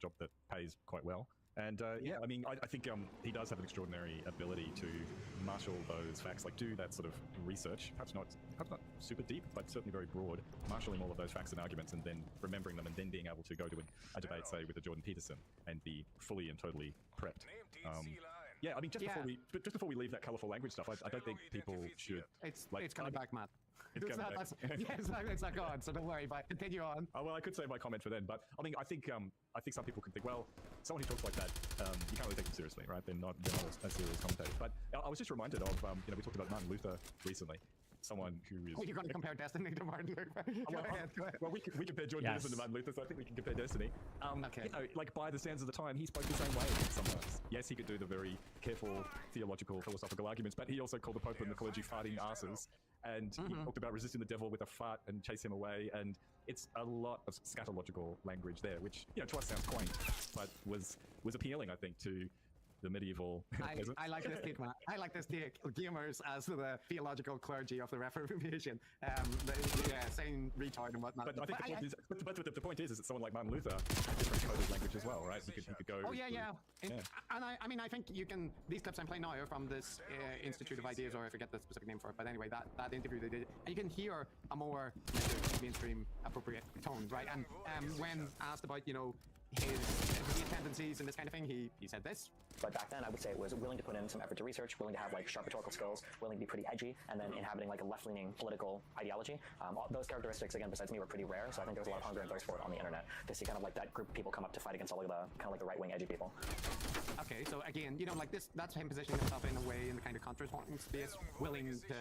job that pays quite well. And yeah, I mean, I think he does have an extraordinary ability to marshal those facts, like do that sort of research, perhaps not super deep, but certainly very broad, marshalling all of those facts and arguments and then remembering them and then being able to go to a debate, say, with a Jordan Peterson and be fully and totally prepped. Yeah, I mean, just before we leave that colorful language stuff, I don't think people should... It's coming back, Matt. It's not gone, so don't worry, but continue on. Oh, well, I could save my comment for then, but I mean, I think some people could think, well, someone who talks like that, you can't really take them seriously, right? They're not as serious commentators. But I was just reminded of, you know, we talked about Martin Luther recently. Someone who is... Oh, you're going to compare Destiny to Martin Luther? Go ahead. Well, we compare Jordan Peterson to Martin Luther, so I think we can compare Destiny. Okay. You know, like by the standards of the time, he spoke the same way sometimes. Yes, he could do the very careful theological, philosophical arguments, but he also called the Pope and the clergy farting asses. And he talked about resisting the devil with a fart and chase him away. And it's a lot of scatological language there, which, you know, to us sounds quaint, but was appealing, I think, to the medieval peasants. I like this statement. I like this take gamers as the theological clergy of the Reformation. Saying retard and whatnot. But I think the point is that someone like Martin Luther had different coded language as well, right? He could go. Oh yeah. And I mean, I think you can. These clips I'm playing now are from this Institute of Ideas, or I forget the specific name for it. But anyway, that interview they did, and you can hear a more mainstream appropriate tone, right? And when asked about, you know, his tendencies and this kind of thing, he said this. But back then, I would say it was willing to put in some effort to research, willing to have like sharp rhetorical skills, willing to be pretty edgy, and then inhabiting like a left-leaning political ideology. Those characteristics, again, besides me, were pretty rare. So I think there was a lot of hunger and thirst for it on the internet to see kind of like that group of people come up to fight against all of the kind of like the right-wing edgy people. Okay, so again, you know, like that's him positioning himself in a way in the kind of counter-talking space, willing to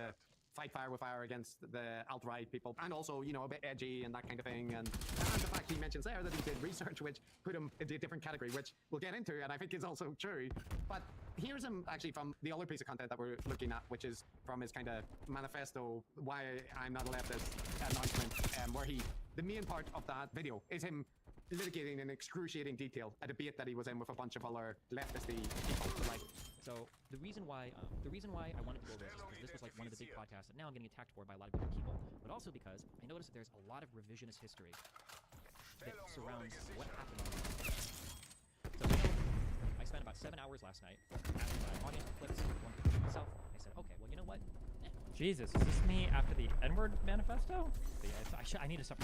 fight fire with fire against the alt-right people, and also, you know, a bit edgy and that kind of thing. And the fact he mentions there that he did research which put him into a different category, which we'll get into, and I think is also true. But here's him actually from the other piece of content that we're looking at, which is from his kind of manifesto, Why I'm Not a Leftist announcement, where the main part of that video is him litigating in excruciating detail a debate that he was in with a bunch of other leftisty people. Like, so the reason why I wanted to go over this is because this was like one of the big podcasts that now I'm getting attacked for by a lot of different people, but also because I noticed that there's a lot of revisionist history that surrounds what happened on the So I spent about 7 hours last night after my audience clips, one clip for myself. I said, okay, well, you know what? Jesus, is this me after the N-word manifesto? I need to stop.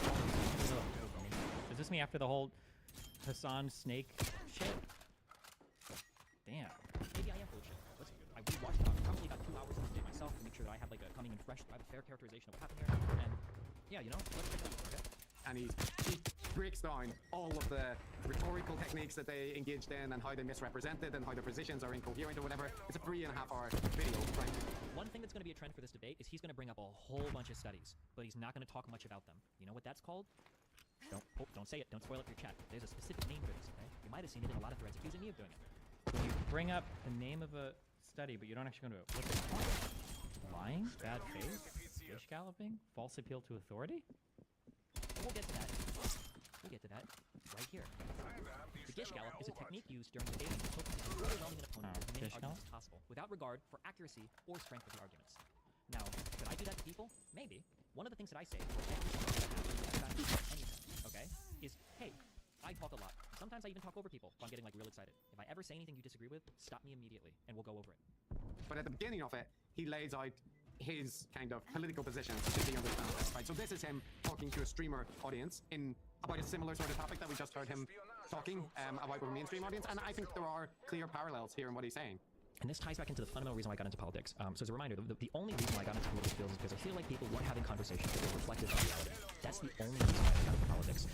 Is this me after the whole Hassan Snake shit? Damn. Maybe I am full of shit. I rewatched probably about 2 hours of the day myself to make sure that I have like a coming and fresh, I have a fair characterization of what happened here. And yeah, you know, let's check it out, okay? And he breaks down all of the rhetorical techniques that they engaged in and how they misrepresented and how their positions are incoherent or whatever. It's a 3.5-hour video, right? One thing that's going to be a trend for this debate is he's going to bring up a whole bunch of studies, but he's not going to talk much about them. You know what that's called? Don't say it. Don't spoil it for your chat. There's a specific name for this, okay? You might have seen it in a lot of threads accusing me of doing it. When you bring up the name of a study, but you don't actually go to it. What's it called? Lying? Bad faith? Fish galloping? False appeal to authority? We'll get to that. We'll get to that right here. The gish gallop is a technique used during debating that focuses on overwhelming an opponent with as many arguments as possible, without regard for accuracy or strength of the arguments. Now, could I do that to people? Maybe. One of the things that I say for anything, okay, is, hey, I talk a lot. Sometimes I even talk over people if I'm getting like real excited. If I ever say anything you disagree with, stop me immediately and we'll go over it. But at the beginning of it, he lays out his kind of political position to the understand, right? So this is him talking to a streamer audience in about a similar sort of topic that we just heard him talking about with a mainstream audience, and I think there are clear parallels here in what he's saying. And this ties back into the fundamental reason why I got into politics. So as a reminder, the only reason why I got into political fields is because I feel like people weren't having conversations that were reflective of reality. That's the only reason why I got into politics.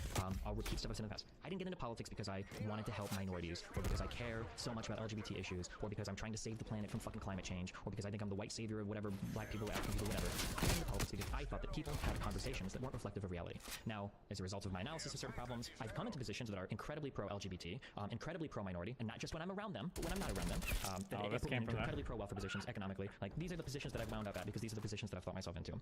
I'll repeat stuff I've said in the past. I didn't get into politics because I wanted to help minorities, or because I care so much about LGBT issues, or because I'm trying to save the planet from fucking climate change, or because I think I'm the white savior of whatever, black people, African people, whatever. I got into politics because I thought that people had conversations that weren't reflective of reality. Now, as a result of my analysis of certain problems, I've come into positions that are incredibly pro-LGBT, incredibly pro-minority, and not just when I'm around them, but when I'm not around them. That came from incredibly pro-welfare positions economically. Like, these are the positions that I've wound up at because these are the positions that I've thought myself into.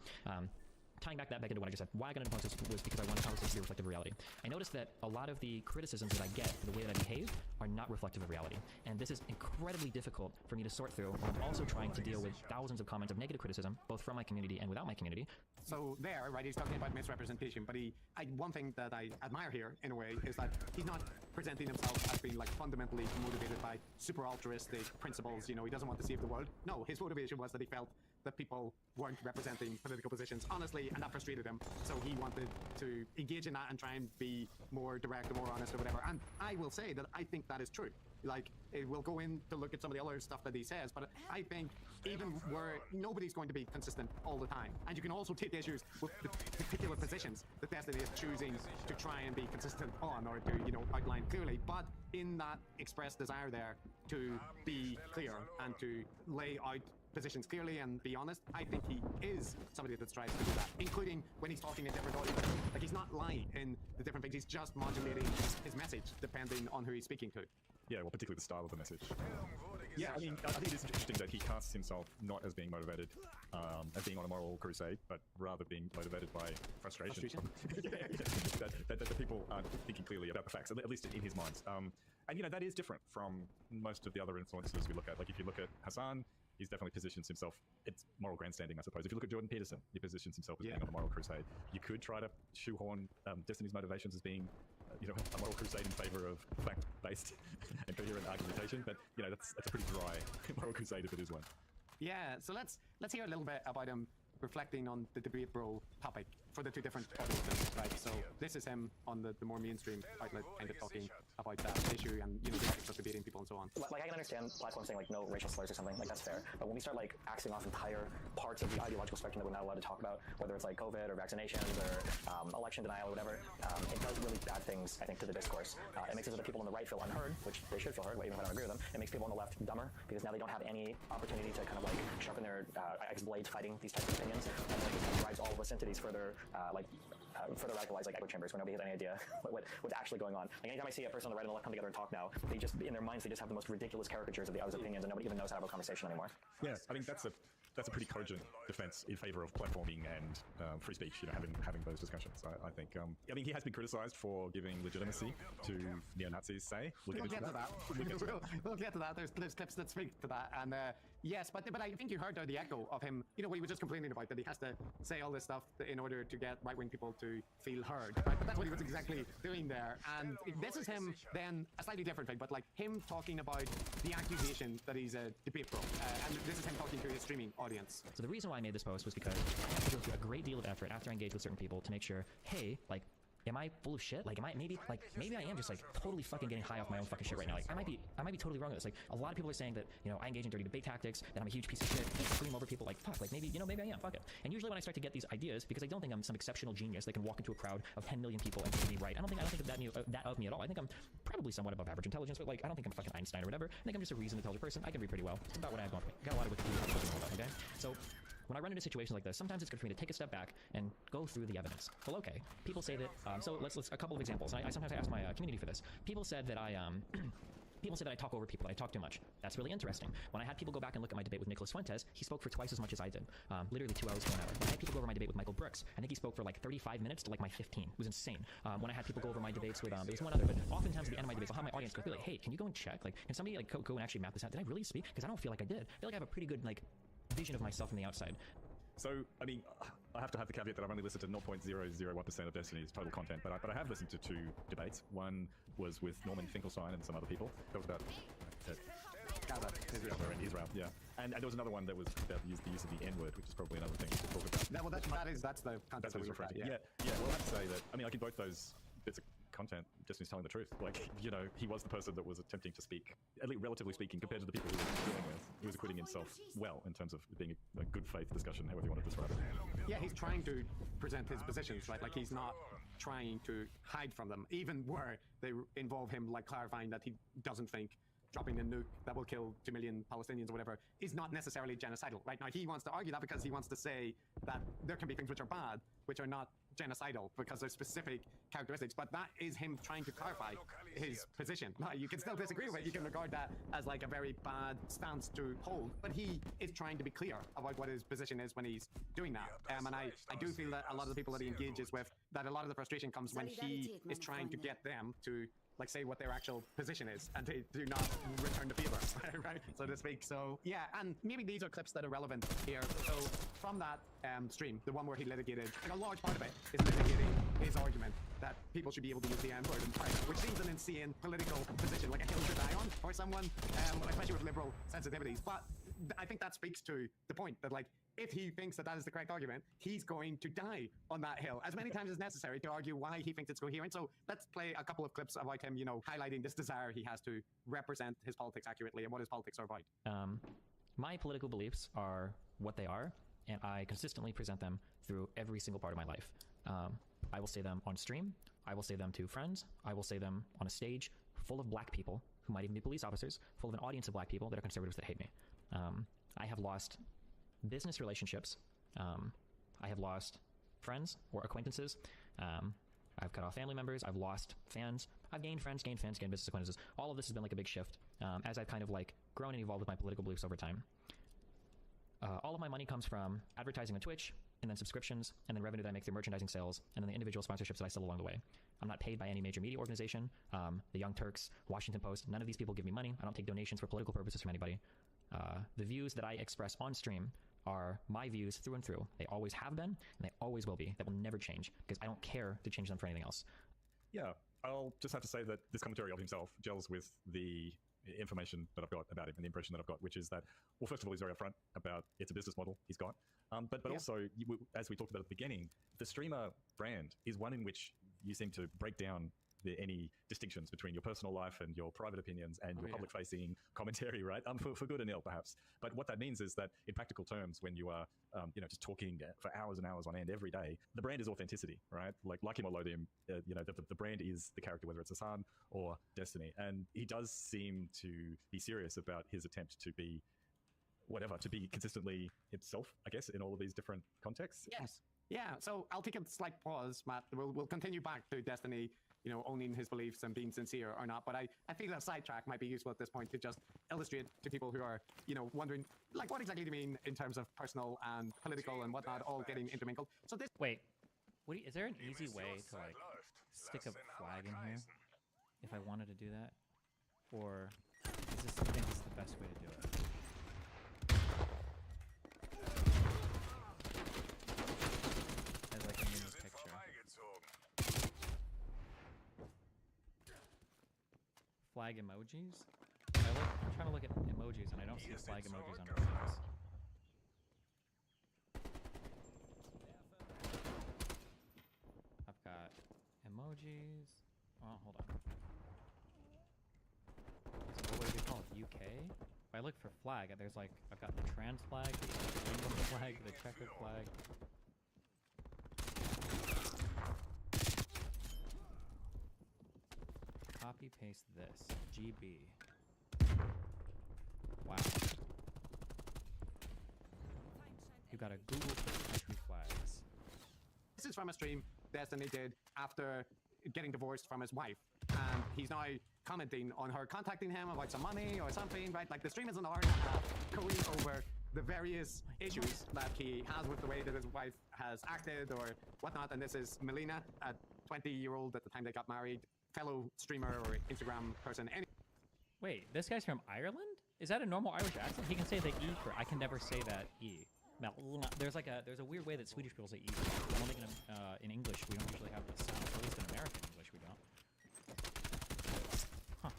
Tying back into what I just said, why I got into politics was because I wanted conversations to be reflective of reality. I noticed that a lot of the criticisms that I get for the way that I behave are not reflective of reality. And this is incredibly difficult for me to sort through when I'm also trying to deal with thousands of comments of negative criticism, both from my community and without my community. So there, right, he's talking about misrepresentation, but one thing that I admire here, in a way, is that he's not presenting himself as being like fundamentally motivated by super altruistic principles. You know, he doesn't want to save the world. No, his motivation was that he felt that people weren't representing political positions honestly, and that frustrated him. So he wanted to engage in that and try and be more direct or more honest or whatever. And I will say that I think that is true. Like, we'll go in to look at some of the other stuff that he says, but I think even where nobody's going to be consistent all the time, and you can also take issues with the particular positions that Destiny is choosing to try and be consistent on, or to, you know, outline clearly, but in that expressed desire there to be clear and to lay out positions clearly and be honest, I think he is somebody that strives to do that, including when he's talking in different audiences. Like, he's not lying in the different things, he's just modulating his message depending on who he's speaking to. Yeah, well, particularly the style of the message. Yeah, I mean, I think it is interesting that he casts himself not as being motivated, as being on a moral crusade, but rather being motivated by frustration. that the people aren't thinking clearly about the facts, at least in his mind. And, you know, that is different from most of the other influencers we look at. Like, if you look at Hassan, he's definitely positions himself, it's moral grandstanding, I suppose. If you look at Jordan Peterson, he positions himself as being on a moral crusade. You could try to shoehorn Destiny's motivations as being you know, a moral crusade in favor of fact-based and coherent argumentation, but you know, that's a pretty dry moral crusade if it is one. Yeah, so let's hear a little bit about him reflecting on the debate bro topic for the two different audiences, right? So this is him on the more mainstream outlet, kind of talking about that issue and, you know, the ethics of debating people and so on. Like, I can understand platforms saying, like, no racial slurs or something, like, that's fair. But when we start, like, axing off entire parts of the ideological spectrum that we're not allowed to talk about, whether it's, like, COVID or vaccinations or election denial or whatever, it does really bad things, I think, to the discourse. It makes it so that people on the right feel unheard, which they should feel heard, even if I don't agree with them. It makes people on the left dumber, because now they don't have any opportunity to kind of, like, sharpen their blades fighting these types of opinions. And then it just kind of drives all of us into these further, further radicalized, like, echo chambers where nobody has any idea what's actually going on. Like, anytime I see a person on the right and the left come together and talk now, they just, in their minds, they just have the most ridiculous caricatures of the other's opinions, and nobody even knows how to have a conversation anymore. Yeah, I think that's a pretty cogent defense in favor of platforming and free speech, you know, having those discussions. I think he has been criticized for giving legitimacy to neo-Nazis, say. We'll get to that. We'll get to that. There's clips that speak to that. And yes, but I think you heard the echo of him, you know, what he was just complaining about, that he has to say all this stuff in order to get right-wing people to feel heard, right? But that's what he was exactly doing there. And this is him, then, a slightly different thing, but like him talking about the accusation that he's a debate bro. And this is him talking to his streaming audience. So the reason why I made this post was because I had to go through a great deal of effort after I engaged with certain people to make sure, hey, like, am I full of shit? Like, maybe I am just like totally fucking getting high off my own fucking shit right now. Like, I might be totally wrong with this. Like, a lot of people are saying that, you know, I engage in dirty debate tactics, that I'm a huge piece of shit, I scream over people. Like, fuck, like maybe I am, fuck it. And usually when I start to get these ideas, because I don't think I'm some exceptional genius that can walk into a crowd of 10 million people and be right. I don't think that of me at all. I think I'm probably somewhat above average intelligence, but like, I don't think I'm fucking Einstein or whatever. I think I'm just a reasonably intelligent person. I can read pretty well. It's about what I have going for me. Got a lot of Wikipedia, okay? So when I run into situations like this, sometimes it's good for me to take a step back and go through the evidence. Well, okay, people say that, so let's a couple of examples. I sometimes ask my community for this. People said that I talk over people, that I talk too much. That's really interesting. When I had people go back and look at my debate with Nicholas Fuentes, he spoke for twice as much as I did. Literally 2 hours to 1 hour. When I had people go over my debate with Michael Brooks, I think he spoke for like 35 minutes to like my 15. It was insane. When I had people go over my debates with, there was one other, but oftentimes at the end of my debates, I'll have my audience go, like, hey, can you go and check? Like, can somebody like go and actually map this out? Did I really speak? Because I don't feel like I did. I feel like I have a pretty good like vision of myself from the outside. So, I mean, I have to have the caveat that I've only listened to 0.001% of Destiny's total content, but I have listened to 2 debates. One was with Norman Finkelstein and some other people. That was about Israel, yeah. And there was another one that was about the use of the N-word, which is probably another thing to talk about. No, well, that's the content that's what we're referring to. Yeah. Well, I have to say that, I mean, like in both those bits of content, Destiny's telling the truth. Like, you know, he was the person that was attempting to speak, at least relatively speaking, compared to the people he was dealing with. He was acquitting himself well in terms of being a good faith discussion, however you want to describe it. Yeah, he's trying to present his positions, right? Like, he's not trying to hide from them, even where they involve him, like, clarifying that he doesn't think dropping a nuke that will kill 2 million Palestinians or whatever is not necessarily genocidal. Right now, he wants to argue that because he wants to say that there can be things which are bad, which are not genocidal, because there's specific characteristics. But that is him trying to clarify his position. Now, you can still disagree with it. You can regard that as like a very bad stance to hold. But he is trying to be clear about what his position is when he's doing that. And I do feel that a lot of the people that he engages with, that a lot of the frustration comes when he is trying to get them to like say what their actual position is, and they do not return the favor, right, so to speak. So yeah, and maybe these are clips that are relevant here. So from that stream, the one where he litigated, like a large part of it is litigating his argument that people should be able to use the N-word in private, which seems an insane political position, like a hill to die on for someone, especially with liberal sensitivities. But I think that speaks to the point that, like, if he thinks that that is the correct argument, he's going to die on that hill as many times as necessary to argue why he thinks it's coherent. So let's play a couple of clips about him, you know, highlighting this desire he has to represent his politics accurately and what his politics are about. My political beliefs are what they are, and I consistently present them through every single part of my life. I will say them on stream, I will say them to friends, I will say them on a stage full of black people who might even be police officers, full of an audience of black people that are conservatives that hate me. I have lost business relationships. I have lost friends or acquaintances. I've cut off family members. I've lost fans. I've gained friends, gained fans, gained business acquaintances. All of this has been like a big shift as I've kind of like grown and evolved with my political beliefs over time. All of my money comes from advertising on Twitch, and then subscriptions, and then revenue that I make through merchandising sales, and then the individual sponsorships that I sell along the way. I'm not paid by any major media organization, the Young Turks, Washington Post. None of these people give me money. I don't take donations for political purposes from anybody. The views that I express on stream are my views through and through. They always have been, and they always will be. That will never change, because I don't care to change them for anything else. Yeah, I'll just have to say that this commentary of himself gels with the information that I've got about him and the impression that I've got, which is that, well, first of all, he's very upfront about it's a business model he's got. But also, as we talked about at the beginning, the streamer brand is one in which you seem to break down any distinctions between your personal life and your private opinions and your public-facing commentary, right? For good and ill, perhaps. But what that means is that, in practical terms, when you are, just talking for hours and hours on end every day, the brand is authenticity, right? Like him or loathe him, the brand is the character, whether it's Hassan or Destiny. And he does seem to be serious about his attempt to be to be consistently himself, I guess, in all of these different contexts. Yes. Yeah. So I'll take a slight pause, Matt. We'll continue back to Destiny, you know, owning his beliefs and being sincere or not. But I think that sidetrack might be useful at this point to just illustrate to people who are, you know, wondering, like, what exactly do you mean in terms of personal and political and whatnot, all getting intermingled. So this. Wait, is there an easy way to, like, stick a flag in here if I wanted to do that? Or is this, I think this is the best way to do it? As like a mini picture. Flag emojis? I'm trying to look at emojis and I don't see flag emojis on things. I've got emojis. Oh, hold on. So what would you call it? UK? If I look for flag, there's like, I've got the trans flag, the England flag, the checkered flag. Copy paste this. GB. Wow. You got a Google for country flags. This is from a stream Destiny did after getting divorced from his wife. And he's now commenting on her contacting him about some money or something, right? Like, the stream is an hour and a half going over the various issues that he has with the way that his wife has acted or whatnot. And this is Melina, a 20-year-old at the time they got married, fellow streamer or Instagram person. Wait, this guy's from Ireland? Is that a normal Irish accent? He can say the E for, I can never say that E. Now, there's a weird way that Swedish people say E. I don't think in English we don't usually have the sound. At least in American English we don't. Huh.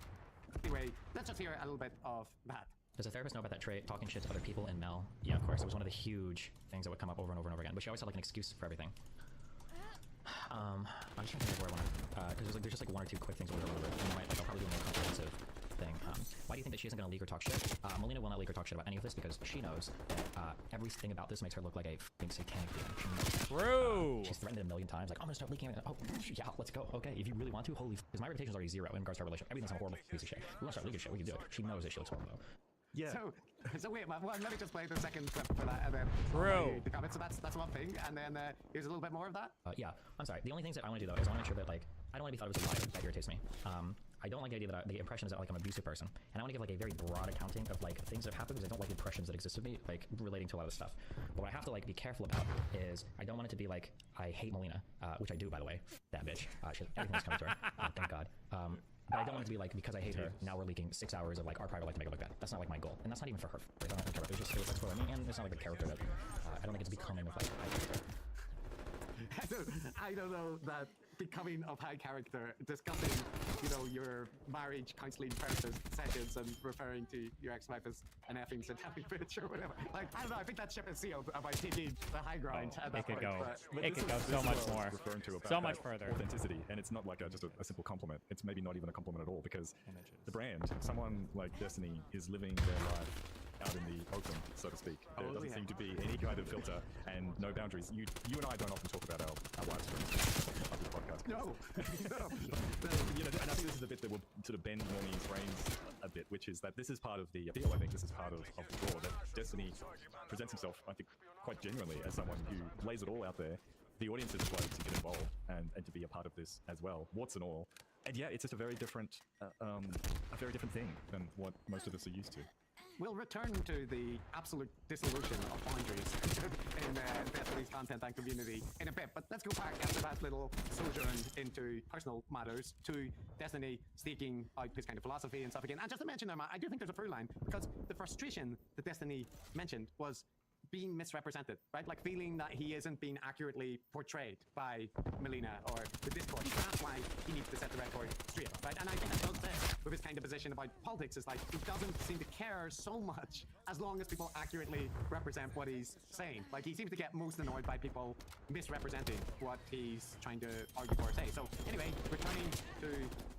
Anyway, let's just hear a little bit of that. Does a therapist know about that trait, talking shit to other people in Mel? Yeah, of course. It was one of the huge things that would come up over and over and over again. But she always had like an excuse for everything. I'm just trying to think of where I want to, because there's just like one or two quick things over and over. And I'll probably do a more comprehensive thing. Why do you think that she isn't going to leak or talk shit? Melina will not leak or talk shit about any of this because she knows that everything about this makes her look like a f***ing satanic demon. True! She's threatened it a million times, like, I'm going to start leaking everything. Oh, yeah, let's go. Okay, if you really want to, holy f***, because my reputation is already zero in regards to our relationship. Everything's a horrible piece of shit. We want to start leaking shit, we can do it. She knows that she looks horrible, though. Yeah. So wait, well, let me just play the second clip for that, and then True. The comments. So that's one thing, and then here's a little bit more of that. Yeah, I'm sorry. The only things that I want to do though is I want to make sure that like I don't want to be thought of as a liar. That irritates me. I don't like the idea that the impression is that like I'm an abusive person, and I want to give like a very broad accounting of like things that have happened because I don't like impressions that exist of me like relating to a lot of stuff. But what I have to like be careful about is I don't want it to be like I hate Melina, which I do by the way. That bitch. Everything's coming to her. Thank God. But I don't want it to be like, because I hate her, now we're leaking 6 hours of like our private life to make it look bad. That's not like my goal. And that's not even for her. I don't care about it. It's just for me, and it's not like a character that, I don't think it's becoming of like, I hate her. I don't know that becoming of high character, discussing, your marriage counseling therapist sessions and referring to your ex-wife as an effing satanic bitch or whatever. Like, I don't know, I think that ship is sealed by taking the high ground at that It could point. go. But It could go so much more. Referring to about So much that further. authenticity, and it's not like just a simple compliment. It's maybe not even a compliment at all, because the brand, someone like Destiny, is living their life out in the open, so to speak. There doesn't seem to be any kind of filter and no boundaries. You and I don't often talk about our live streams on this podcast. No. And I think this is the bit that will sort of bend Normie's brains a bit, which is that this is part of the appeal. I think this is part of the draw, that Destiny presents himself, I think, quite genuinely as someone who lays it all out there. The audience is excited to get involved and to be a part of this as well, warts and all. And yeah, it's just a very different thing than what most of us are used to. We'll return to the absolute dissolution of boundaries in Destiny's content and community in a bit, but let's go back after that little sojourn into personal matters to Destiny seeking out his kind of philosophy and stuff again. And just to mention, I do think there's a through line, because the frustration that Destiny mentioned was being misrepresented, right? Like feeling that he isn't being accurately portrayed by Melina or the Discord. That's why he needs to set the record straight, right? And I think that does this with his kind of position about politics, is like he doesn't seem to care so much as long as people accurately represent what he's saying. Like he seems to get most annoyed by people misrepresenting what he's trying to argue for or say. So anyway, returning to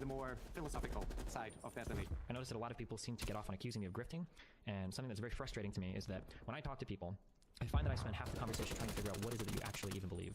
the more philosophical side of Destiny. I noticed that a lot of people seem to get off on accusing me of grifting, and something that's very frustrating to me is that when I talk to people, I find that I spend half the conversation trying to figure out what is it that you actually even believe.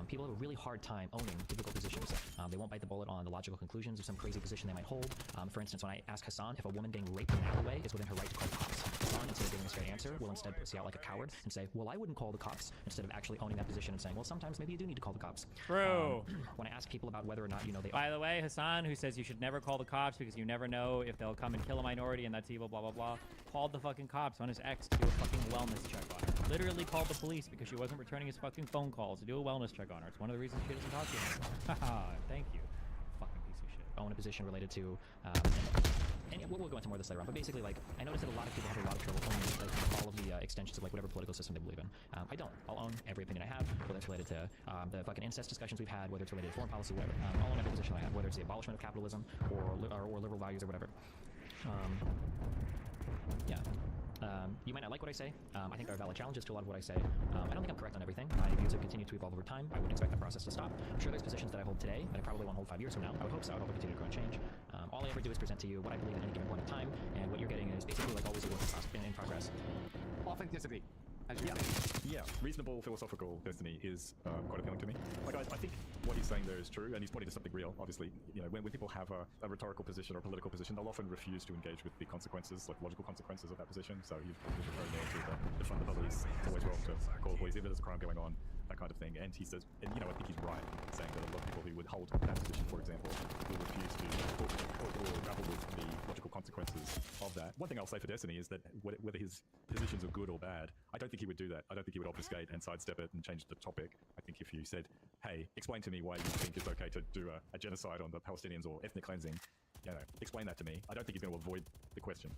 People have a really hard time owning difficult positions. They won't bite the bullet on the logical conclusions of some crazy position they might hold. For instance, when I ask Hassan if a woman getting raped in an alleyway is within her right to call the cops, Hassan, instead of giving a straight answer, will instead pussy out like a coward and say, well, I wouldn't call the cops, instead of actually owning that position and saying, well, sometimes maybe you do need to call the cops. True. When I ask people about whether or not, they... By the way, Hassan, who says you should never call the cops because you never know if they'll come and kill a minority and that's evil, blah, blah, blah, called the fucking cops on his ex to do a fucking wellness check on her. Literally called the police because she wasn't returning his fucking phone calls to do a wellness check on her. It's one of the reasons she doesn't talk to him. Haha, thank you. Fucking piece of shit. own a position related to, and yeah, we'll go into more of this later on, but basically, like, I noticed that a lot of people have a lot of trouble owning, like, all of the extensions of, like, whatever political system they believe in. I don't. I'll own every opinion I have, whether it's related to the fucking incest discussions we've had, whether it's related to foreign policy, whatever. I'll own every position I have, whether it's the abolishment of capitalism or liberal values or whatever. Yeah. You might not like what I say. I think there are valid challenges to a lot of what I say. I don't think I'm correct on everything. My views have continued to evolve over time. I wouldn't expect the process to stop. I'm sure there's positions that I hold today that I probably won't hold 5 years from now. I would hope so. I would hope I continue to grow and change. All I ever do is present to you what I believe at any given point in time, and what you're getting is basically like always a work in progress. Authenticity. Yeah, reasonable philosophical Destiny is quite appealing to me. Like, I think what he's saying there is true, and he's pointing to something real. Obviously, you know, when people have a rhetorical position or a political position, they'll often refuse to engage with the consequences, like logical consequences of that position. So you've referred there to the fund the police. It's always wrong to call the police if there's a crime going on, that kind of thing. And he says, and you know, I think he's right in saying that a lot of people who would hold that position, for example, will refuse to or grapple with the logical consequences of that. One thing I'll say for Destiny is that whether his positions are good or bad, I don't think he would do that. I don't think he would obfuscate and sidestep it and change the topic. I think if you said, hey, explain to me why you think it's okay to do a genocide on the Palestinians or ethnic cleansing, you know, explain that to me. I don't think he's going to avoid the question.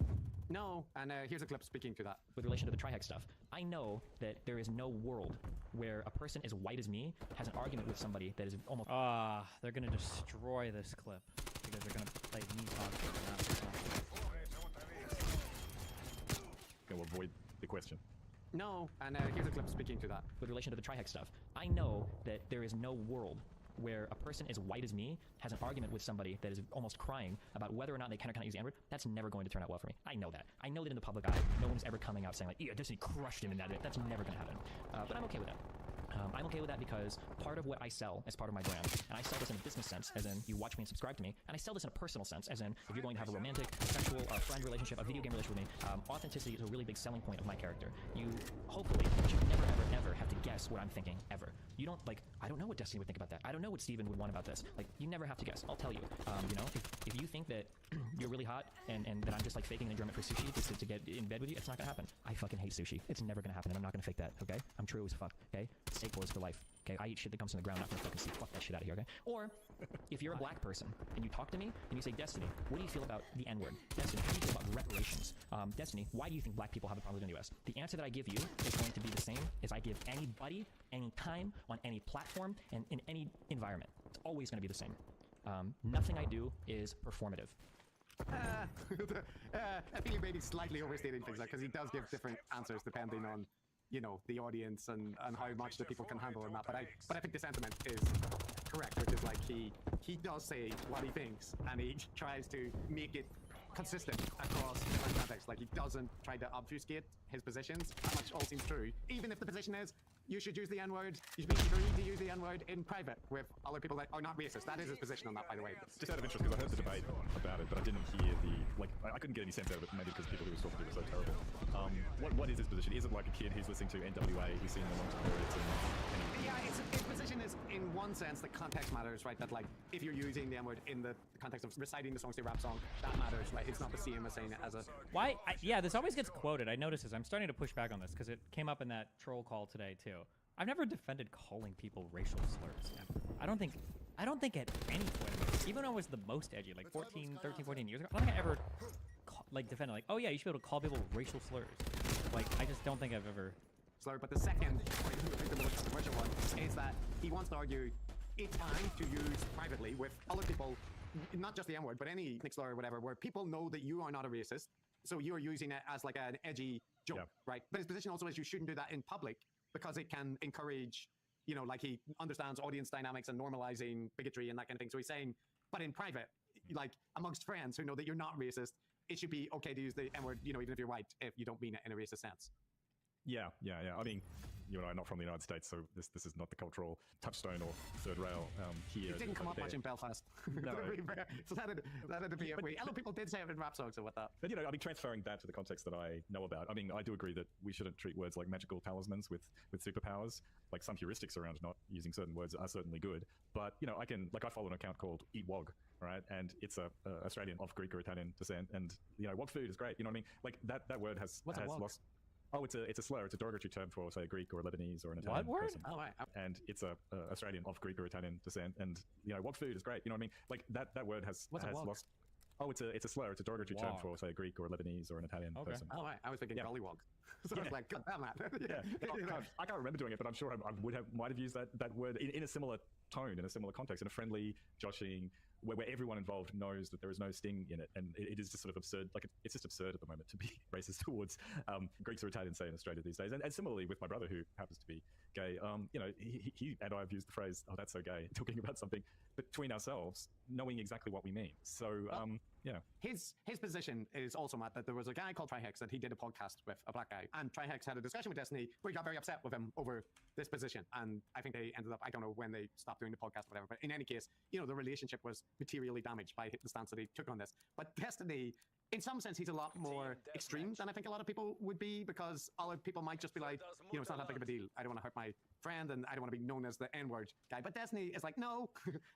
No, and here's a clip speaking to that. With relation to the Trihex stuff, I know that there is no world where a person as white as me has an argument with somebody that is almost... they're going to destroy this clip because they're going to play me talking and not this one. Going to avoid the question. No, and here's a clip speaking to that. With relation to the Trihex stuff, I know that there is no world where a person as white as me has an argument with somebody that is almost crying about whether or not they can or cannot use the N-word. That's never going to turn out well for me. I know that. I know that in the public eye, no one's ever coming out saying like, yeah, Disney crushed him in that. That's never going to happen. But I'm okay with that. I'm okay with that because part of what I sell as part of my brand, and I sell this in a business sense, as in you watch me and subscribe to me, and I sell this in a personal sense, as in if you're going to have a romantic, sexual, friend relationship, a video game relationship with me, authenticity is a really big selling point of my character. You hopefully should never, ever, ever have to guess what I'm thinking, ever. You don't, like, I don't know what Destiny would think about that. I don't know what Steven would want about this. Like, you never have to guess. I'll tell you. You know, if you think that you're really hot and that I'm just like faking an enjoyment for sushi to get in bed with you, it's not gonna happen. I fucking hate sushi. It's never gonna happen, and I'm not gonna fake that, okay? I'm true as fuck, okay? Steak wars for life. Okay, I eat shit that comes from the ground, not from the fucking sea. Fuck that shit out of here, okay? Or, if you're a black person, and you talk to me, and you say, Destiny, what do you feel about the N-word? Destiny, how do you feel about reparations? Destiny, why do you think black people have a problem in the U.S.? The answer that I give you is going to be the same as I give anybody, anytime, on any platform and in any environment. It's always going to be the same. Nothing I do is performative. I feel he maybe slightly overstating things because he does give different answers depending on, you know, the audience and how much the people can handle or not. But I think the sentiment is correct, which is like he does say what he thinks and he tries to make it consistent across different contexts. Like he doesn't try to obfuscate his positions, which all seems true. Even if the position is you should use the N-word, you should be free to use the N-word in private with other people that are not racist. That is his position on that, by the way. Just out of interest, because I heard the debate about it, but I didn't hear the, like, I couldn't get any sense out of it, maybe because people who were talking to were so terrible. What is his position? Is it like a kid who's listening to NWA, who's seen the long-term lyrics and Yeah, his position is, in one sense, the context matters, right? That, like, if you're using the N-word in the context of reciting the song, say rap song, that matters, right? It's not the same as saying it as a... Why? Yeah, this always gets quoted. I notice this. I'm starting to push back on this because it came up in that troll call today, too. I've never defended calling people racial slurs. I don't think at any point, even when I was the most edgy, like 13, 14 years ago, I don't think I ever defended, like, oh yeah, you should be able to call people racial slurs. Like, I just don't think I've ever... Slur. But the second, I think the most controversial one, is that he wants to argue it's fine to use privately with other people, not just the N-word, but any slur or whatever, where people know that you are not a racist, so you're using it as like an edgy joke, right? But his position also is you shouldn't do that in public, because it can encourage, you know, like he understands audience dynamics and normalizing bigotry and that kind of thing. So he's saying, but in private, like amongst friends who know that you're not racist, it should be okay to use the N-word, you know, even if you're white, if you don't mean it in a racist sense. Yeah. I mean, you and I are not from the United States, so this is not the cultural touchstone or third rail here. It didn't come up much in Belfast. No. So that had to be a way. Other people did say it in rap songs and whatnot. But, you know, I mean, transferring that to the context that I know about, I mean, I do agree that we shouldn't treat words like magical talismans with superpowers. Like, some heuristics around not using certain words are certainly good. But, you know, I follow an account called Eat Wog, right? And it's a Australian of Greek or Italian descent. And, you know, wog food is great. You know what I mean? Like, that word has lost... Oh, it's a slur. It's a derogatory term for, say, a Greek or a Lebanese or an Italian person. Oh, right. And it's a Australian of Greek or Italian descent. And, you know, wog food is great. You know what I mean? Like, that word has lost... Oh, it's a slur. It's a derogatory term for, say, a Greek or a Lebanese or an Italian person. Oh, right. I was thinking gollywog. So I was like, God damn that. I can't remember doing it, but I'm sure I might have used that word in a similar tone, in a similar context, in a friendly, joshing, where everyone involved knows that there is no sting in it, and it is just sort of absurd. Like, it's just absurd at the moment to be racist towards Greeks or Italians, say, in Australia these days. And similarly with my brother, who happens to be gay, you know, he and I have used the phrase, "Oh, that's so gay," talking about something between ourselves, knowing exactly what we mean. So, yeah. His position is also, Matt, that there was a guy called Trihex that he did a podcast with, a black guy, and Trihex had a discussion with Destiny where he got very upset with him over this position. And I think they ended up, I don't know when they stopped doing the podcast or whatever, but in any case, you know, the relationship was materially damaged by the stance that he took on this. But Destiny, in some sense, he's a lot more extreme than I think a lot of people would be, because other people might just be like, you know, it's not that big of a deal. I don't want to hurt my friend, and I don't want to be known as the N-word guy. But Destiny is like, no,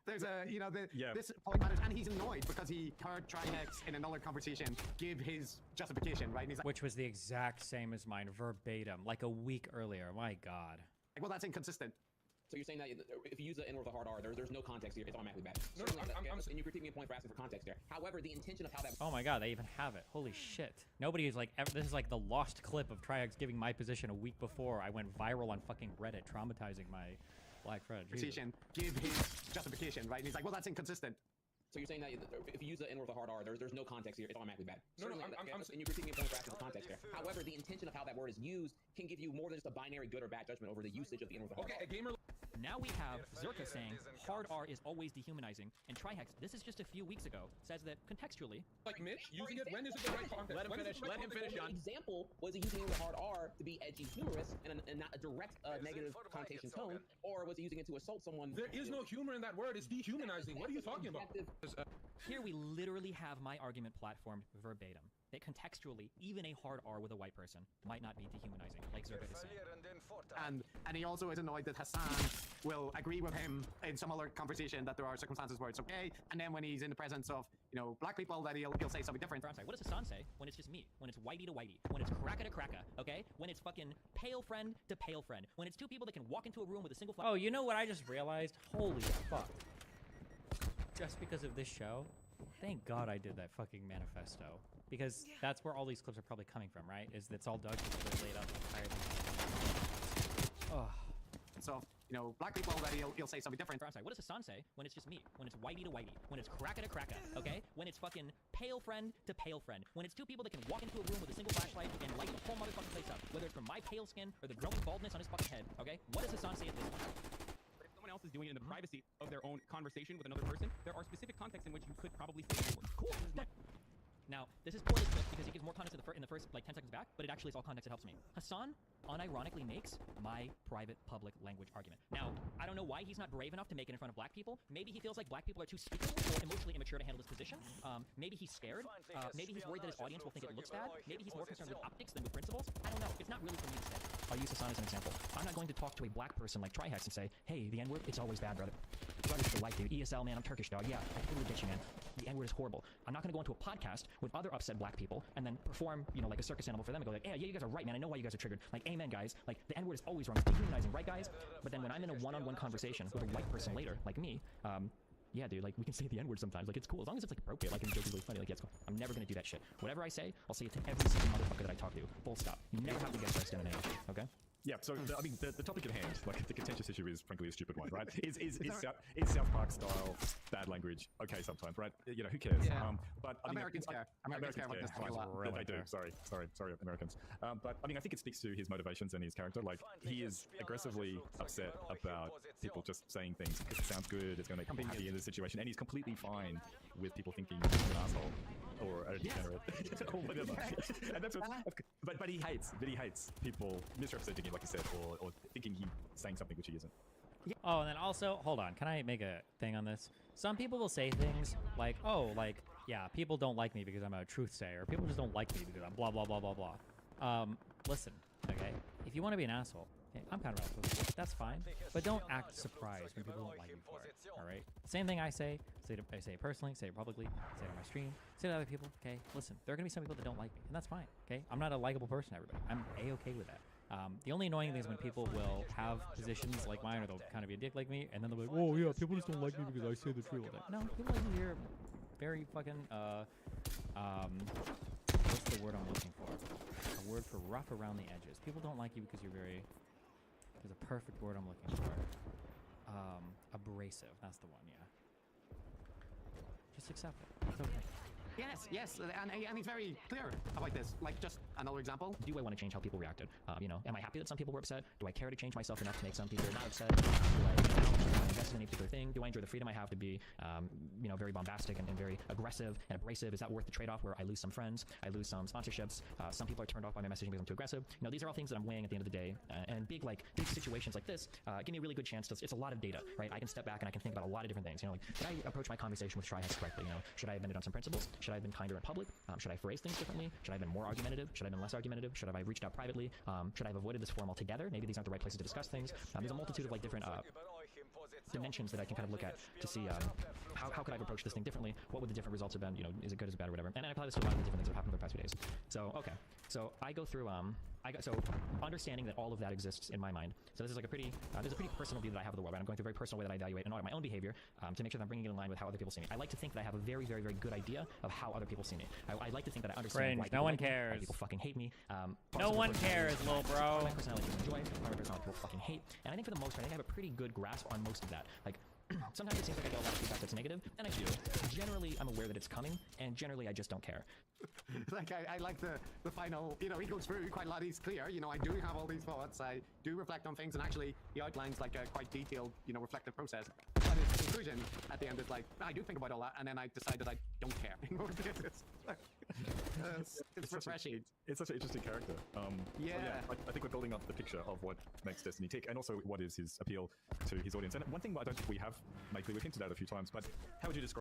there's a, you know, this point matters. And he's annoyed because he heard Trihex in another conversation give his justification, right? And he's like, Which was the exact same as mine, verbatim, like a week earlier. My God. well, that's inconsistent. So you're saying that if you use the N-word with a hard R, there's no context here. It's automatically bad. And you're critiquing a point for asking for context there. However, the intention of how that... Oh my God, they even have it. Holy shit. Nobody is like, this is like the lost clip of Trihex giving my position a week before I went viral on fucking Reddit, traumatizing my black friend. Give his justification, right? And he's like, well, that's inconsistent. So you're saying that if you use the N-word with a hard R, there's no context here. It's automatically bad. And you're critiquing a point for asking for context there. However, the intention of how that word is used can give you more than just a binary good or bad judgment over the usage of the N-word with a hard R. Now we have Zerka saying hard R is always dehumanizing, and Trihex, this is just a few weeks ago, says that contextually... Like Mitch, using it, when is it the right context? Let him finish, John. Example, was he using it with hard R to be edgy humorous and not a direct negative connotation tone, or was he using it to assault someone? There is no humor in that word. It's dehumanizing. What are you talking about? Here we literally have my argument platformed verbatim, that contextually, even a hard R with a white person might not be dehumanizing, like Zerka is saying. And he also is annoyed that Hassan will agree with him in some other conversation that there are circumstances where it's okay, and then when he's in the presence of, you know, black people, that he'll say something different. I'm sorry, what does Hassan say when it's just me? When it's whitey to whitey? When it's cracka to cracka, okay? When it's fucking pale friend to pale friend? When it's two people that can walk into a room with a single... Oh, you know what I just realized? Holy fuck. Just because of this show, thank God I did that fucking manifesto. Because that's where all these clips are probably coming from, right? Is it's all Doug laid out entire thing. Oh. So black people that he'll say something different. I'm sorry, what does Hassan say when it's just me? When it's whitey to whitey? When it's cracka to cracka, okay? When it's fucking pale friend to pale friend? When it's two people that can walk into a room with a single flashlight and light the whole motherfucking place up? Whether it's from my pale skin or the growing baldness on his fucking head, okay? What does Hassan say at this point? But if someone else is doing it in the privacy of their own conversation with another person, there are specific contexts in which you could probably say the word. Cool. Now, this is poorly clipped because he gives more context in the first, like, 10 seconds back, but it actually is all context that helps me. Hassan unironically makes my private public language argument. Now, I don't know why he's not brave enough to make it in front of black people. Maybe he feels like black people are too speakable or emotionally immature to handle this position. Maybe he's scared. Maybe he's worried that his audience will think it looks bad. Maybe he's more concerned with optics than with principles. I don't know. It's not really for me to say. I'll use Hassan as an example. I'm not going to talk to a black person like Trihex and say, hey, the N-word, it's always bad, brother. Brother's for life, dude. ESL, man, I'm Turkish, dog. Yeah, I totally get you, man. The N-word is horrible. I'm not going to go into a podcast with other upset black people and then perform, like a circus animal for them and go like, hey, yeah, you guys are right, man. I know why you guys are triggered. Like, amen, guys. Like, the N-word is always wrong. It's dehumanizing, right, guys? But then when I'm in a one-on-one conversation with a white person later, like me, yeah, dude, like, we can say the N-word sometimes. Like, it's cool. As long as it's, like, appropriate, like, and jokingly funny. Like, yeah, it's cool. I'm never gonna do that shit. Whatever I say, I'll say it to every single motherfucker that I talk to. Full stop. You never have to get stressed in an age, okay? Yeah, so I mean, the topic at hand, like the contentious issue, is frankly a stupid one, right? Is South Park style bad language okay sometimes, right? Who cares? Yeah. But I mean, Americans care. Americans care about this stuff a lot. They do. Sorry, Americans. But I mean, I think it speaks to his motivations and his character. Like, he is aggressively upset about people just saying things because it sounds good. It's going to make people happy in this situation, and he's completely fine with people thinking he's an asshole or a degenerate or whatever. And that's what. But he hates people misrepresenting him, like you said, or thinking he's saying something which he isn't. Oh, and then also, hold on, can I make a thing on this? Some people will say things like, oh, like, yeah, people don't like me because I'm a truth sayer, or people just don't like me because I'm blah, blah, blah, blah, blah. Listen, okay, if you want to be an asshole, okay, I'm kind of an asshole, that's fine, but don't act surprised when people don't like you for it, alright? Same thing I say it personally, say it publicly, say it on my stream, say it to other people, okay? Listen, there are going to be some people that don't like me, and that's fine, okay? I'm not a likable person, everybody. I'm A-okay with that. The only annoying thing is when people will have positions like mine, or they'll kind of be a dick like me, and then they'll be like, oh yeah, people just don't like me because I say the truth. No, people like me here very fucking, what's the word I'm looking for? A word for rough around the edges. People don't like you because you're very, there's a perfect word I'm looking for. Abrasive, that's the one, yeah. Just accept it, it's okay. Yes, and he's very clear about this. Like, just another example. Do I want to change how people reacted? Am I happy that some people were upset? Do I care to change myself enough to make some people not upset? Do I invest in any particular thing? Do I enjoy the freedom I have to be, very bombastic and very aggressive and abrasive? Is that worth the trade-off where I lose some friends, I lose some sponsorships? Some people are turned off by my messaging because I'm too aggressive. These are all things that I'm weighing at the end of the day. And big situations like this give me a really good chance to. It's a lot of data, right? I can step back and I can think about a lot of different things. Did I approach my conversation with Trihex correctly? Should I have bended on some principles? Should I have been kinder in public? Should I have phrased things differently? Should I have been more argumentative? Should I have been less argumentative? Should I have reached out privately? Should I have avoided this forum altogether? Maybe these aren't the right places to discuss things. There's a multitude of different dimensions that I can kind of look at to see how could I have approached this thing differently? What would the different results have been? Is it good, is it bad, or whatever? And I apply this to a lot of the different things that have happened over the past few days. So, okay. So I go through, so understanding that all of that exists in my mind. So this is like a pretty, there's a pretty personal view that I have of the world, right? I'm going through a very personal way that I evaluate and my own behavior to make sure that I'm bringing it in line with how other people see me. I like to think that I have a very, very, very good idea of how other people see me. I like to think that I understand why people no one like me, cares. why people fucking hate me. No one cares, little bro. My personality to enjoy, my personality people fucking hate. And I think for the most part, I think I have a pretty good grasp on most of that. Like, sometimes it seems like I get a lot of feedback that's negative, and I do. Generally, I'm aware that it's coming, and generally, I just don't care. Like, I like the final, he goes through quite a lot. He's clear, I do have all these thoughts. I do reflect on things, and actually, he outlines like a quite detailed, reflective process. But his conclusion at the end is like, I do think about all that, and then I decide that I don't care. It's refreshing. It's such an interesting character. Yeah. I think we're building up the picture of what makes Destiny tick, and also what is his appeal to his audience. And one thing I don't think we have, maybe we've hinted at a few times, but how would you describe